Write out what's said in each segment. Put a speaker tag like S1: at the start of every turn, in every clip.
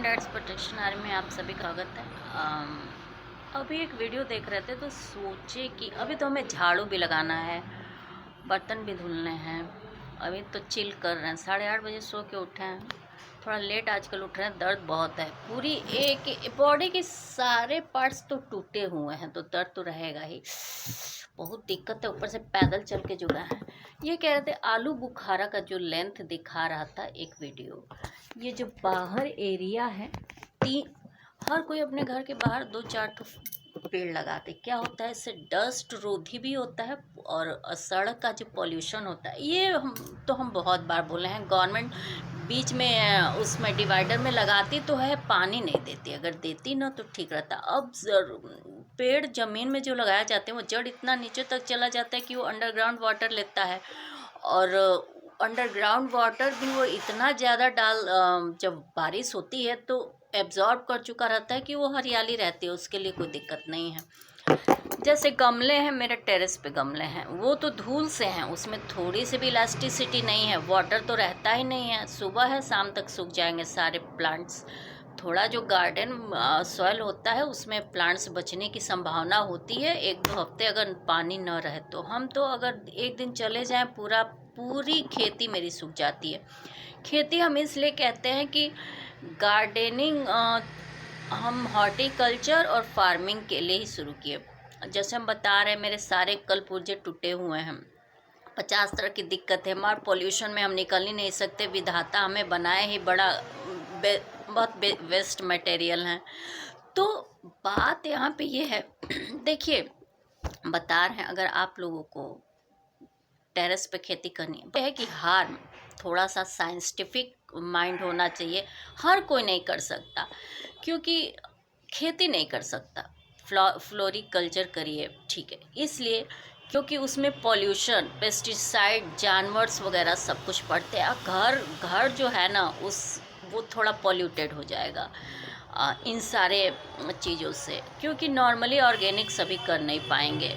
S1: And ads protection army में आप सभी का स्वागत है। अभी एक वीडियो देख रहे थे तो सोचे कि अभी तो हमें झाड़ू भी लगाना है, बर्तन भी धुलने हैं। अभी तो चिल कर रहे हैं, 8:30 बजे सो के उठे हैं, थोड़ा लेट आजकल उठ रहे हैं। दर्द बहुत है, पूरी एक बॉडी के सारे पार्ट्स तो टूटे हुए हैं, तो दर्द तो रहेगा ही। बहुत दिक्कत है, ऊपर से पैदल चल के जुड़ा है। ये कह रहे थे आलू बुखारा का जो लेंथ दिखा रहा था एक वीडियो, ये जो बाहर एरिया है, हर कोई अपने घर के बाहर 2-4 तो पेड़ लगाते। क्या होता है, इससे डस्ट रोधी भी होता है और सड़क का जो पॉल्यूशन होता है, ये हम बहुत बार बोले हैं। गवर्नमेंट बीच में उसमें डिवाइडर में लगाती तो है, पानी नहीं देती। अगर देती ना तो ठीक रहता। अब पेड़ ज़मीन में जो लगाए जाते हैं वो जड़ इतना नीचे तक चला जाता है कि वो अंडरग्राउंड वाटर लेता है, और अंडरग्राउंड वाटर भी वो इतना ज़्यादा जब बारिश होती है तो एब्जॉर्ब कर चुका रहता है कि वो हरियाली रहती है, उसके लिए कोई दिक्कत नहीं है। जैसे गमले हैं, मेरे टेरेस पे गमले हैं, वो तो धूल से हैं, उसमें थोड़ी सी भी इलास्टिसिटी नहीं है, वाटर तो रहता ही नहीं है। सुबह है, शाम तक सूख जाएंगे सारे प्लांट्स। थोड़ा जो गार्डन सॉइल होता है उसमें प्लांट्स बचने की संभावना होती है 1-2 हफ्ते अगर पानी न रहे तो। हम तो अगर एक दिन चले जाएं पूरी खेती मेरी सूख जाती है। खेती हम इसलिए कहते हैं कि गार्डनिंग हम हॉर्टिकल्चर और फार्मिंग के लिए ही शुरू किए। जैसे हम बता रहे हैं, मेरे सारे कल पुर्जे टूटे हुए हैं, 50 तरह की दिक्कत है। हमारे पॉल्यूशन में हम निकल ही नहीं सकते, विधाता हमें बनाए ही बहुत वेस्ट मटेरियल हैं। तो बात यहाँ पे ये है देखिए, बता रहे हैं अगर आप लोगों को टेरेस पे खेती करनी है कि थोड़ा सा साइंटिफिक माइंड होना चाहिए। हर कोई नहीं कर सकता, क्योंकि खेती नहीं कर सकता। फ्लोरिकल्चर करिए, ठीक है, इसलिए क्योंकि उसमें पॉल्यूशन, पेस्टिसाइड, जानवर्स वगैरह सब कुछ पड़ते हैं। घर जो है ना वो थोड़ा पॉल्यूटेड हो जाएगा इन सारे चीज़ों से, क्योंकि नॉर्मली ऑर्गेनिक सभी कर नहीं पाएंगे।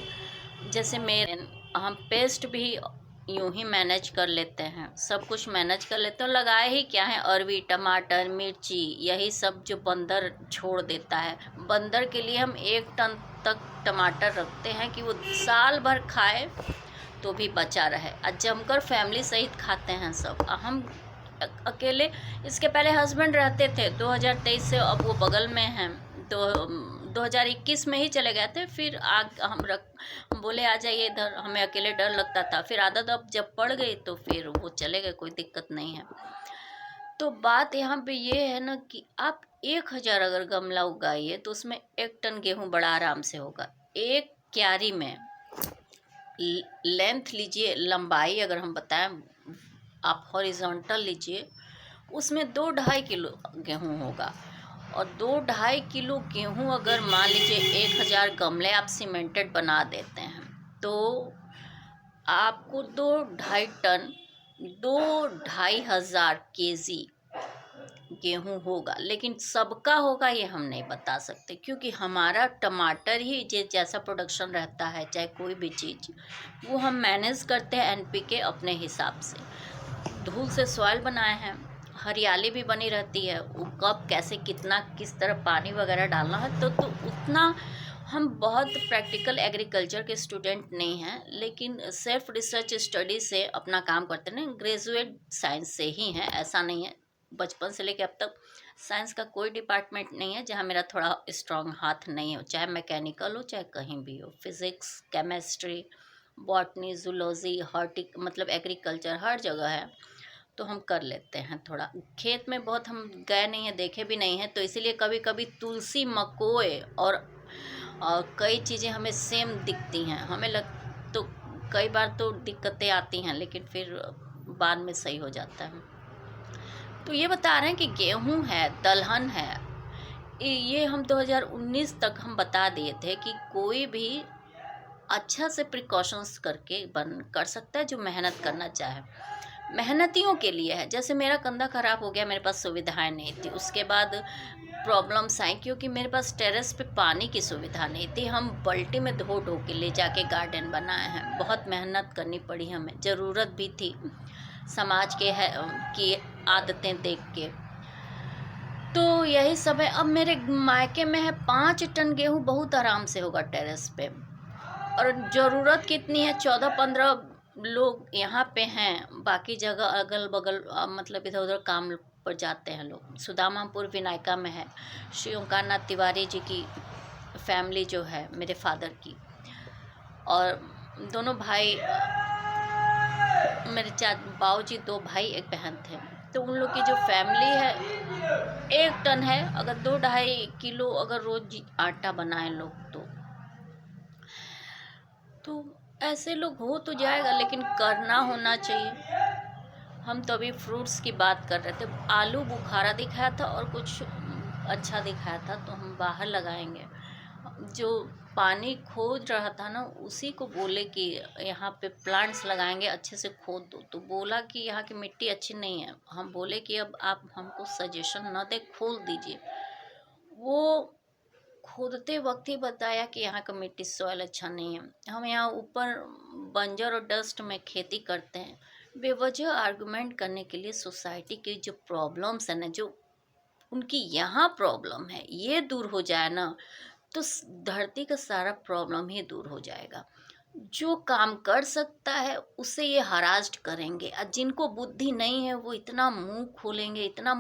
S1: जैसे हम पेस्ट भी यूं ही मैनेज कर लेते हैं, सब कुछ मैनेज कर लेते हैं। लगाए ही क्या है, अरवी, टमाटर, मिर्ची, यही सब जो बंदर छोड़ देता है। बंदर के लिए हम 1 टन तक टमाटर रखते हैं कि वो साल भर खाए तो भी बचा रहे, और जमकर फैमिली सहित खाते हैं सब। हम अकेले, इसके पहले हस्बैंड रहते थे 2023 से, अब वो बगल में हैं, तो 2021 में ही चले गए थे। फिर हम बोले आ जाइए इधर, हमें अकेले डर लगता था, फिर आदत अब जब पड़ गई तो फिर वो चले गए, कोई दिक्कत नहीं है। तो बात यहाँ पे ये है ना कि आप 1000 अगर गमला उगाइए तो उसमें 1 टन गेहूँ बड़ा आराम से होगा। एक क्यारी में लेंथ लीजिए, लंबाई अगर हम बताएं, आप हॉरिजॉन्टल लीजिए, उसमें 2-2.5 किलो गेहूँ होगा। और 2-2.5 किलो गेहूँ अगर मान लीजिए 1000 गमले आप सीमेंटेड बना देते हैं तो आपको 2-2.5 केजी गेहूँ होगा। लेकिन सबका होगा ये हम नहीं बता सकते, क्योंकि हमारा टमाटर ही जैसा प्रोडक्शन रहता है, चाहे कोई भी चीज़, वो हम मैनेज करते हैं NPK अपने हिसाब से। धूल से सॉइल बनाए हैं, हरियाली भी बनी रहती है। वो कब कैसे कितना किस तरह पानी वगैरह डालना है तो उतना हम बहुत प्रैक्टिकल एग्रीकल्चर के स्टूडेंट नहीं हैं, लेकिन सेल्फ रिसर्च स्टडी से अपना काम करते हैं। ग्रेजुएट साइंस से ही हैं, ऐसा नहीं है। बचपन से लेकर अब तक साइंस का कोई डिपार्टमेंट नहीं है जहाँ मेरा थोड़ा स्ट्रॉन्ग हाथ नहीं हो, चाहे मैकेनिकल हो चाहे कहीं भी हो। फिज़िक्स, केमिस्ट्री, बॉटनी, जूलॉजी, मतलब एग्रीकल्चर, हर जगह है, तो हम कर लेते हैं। थोड़ा खेत में बहुत हम गए नहीं हैं, देखे भी नहीं हैं, तो इसीलिए कभी कभी तुलसी, मकोए और कई चीज़ें हमें सेम दिखती हैं। तो कई बार तो दिक्कतें आती हैं, लेकिन फिर बाद में सही हो जाता है। तो ये बता रहे हैं कि गेहूं है, दलहन है, ये हम 2019 तक हम बता दिए थे कि कोई भी अच्छा से प्रिकॉशंस करके कर सकता है जो मेहनत करना चाहे। मेहनतियों के लिए है। जैसे मेरा कंधा ख़राब हो गया, मेरे पास सुविधाएं नहीं थी, उसके बाद प्रॉब्लम्स आई क्योंकि मेरे पास टेरेस पे पानी की सुविधा नहीं थी। हम बाल्टी में धो के ले जाके गार्डन बनाए हैं। बहुत मेहनत करनी पड़ी हमें, ज़रूरत भी थी समाज की आदतें देख के। तो यही सब है। अब मेरे मायके में है 5 टन गेहूँ बहुत आराम से होगा टेरेस पे। और ज़रूरत कितनी है, 14-15 लोग यहाँ पे हैं, बाकी जगह अगल बगल मतलब इधर उधर काम पर जाते हैं लोग। सुदामापुर विनायका में है श्री ओंकारनाथ तिवारी जी की फैमिली जो है मेरे फादर की, और दोनों भाई मेरे बाऊ जी, 2 भाई 1 बहन थे। तो उन लोग की जो फैमिली है 1 टन है। अगर 2-2.5 किलो अगर रोज आटा बनाए लोग तो ऐसे लोग हो तो जाएगा, लेकिन करना होना चाहिए। हम तो अभी फ्रूट्स की बात कर रहे थे। आलू बुखारा दिखाया था और कुछ अच्छा दिखाया था, तो हम बाहर लगाएंगे। जो पानी खोद रहा था ना, उसी को बोले कि यहाँ पे प्लांट्स लगाएंगे, अच्छे से खोद दो। तो बोला कि यहाँ की मिट्टी अच्छी नहीं है। हम बोले कि अब आप हमको सजेशन न दे, खोल दीजिए। वो खोदते वक्त ही बताया कि यहाँ का मिट्टी सॉइल अच्छा नहीं है। हम यहाँ ऊपर बंजर और डस्ट में खेती करते हैं। बेवजह आर्गुमेंट करने के लिए सोसाइटी की जो प्रॉब्लम्स है ना, जो उनकी यहाँ प्रॉब्लम है, ये दूर हो जाए ना, तो धरती का सारा प्रॉब्लम ही दूर हो जाएगा। जो काम कर सकता है उसे ये हरास्ट करेंगे, और जिनको बुद्धि नहीं है वो इतना मुंह खोलेंगे, इतना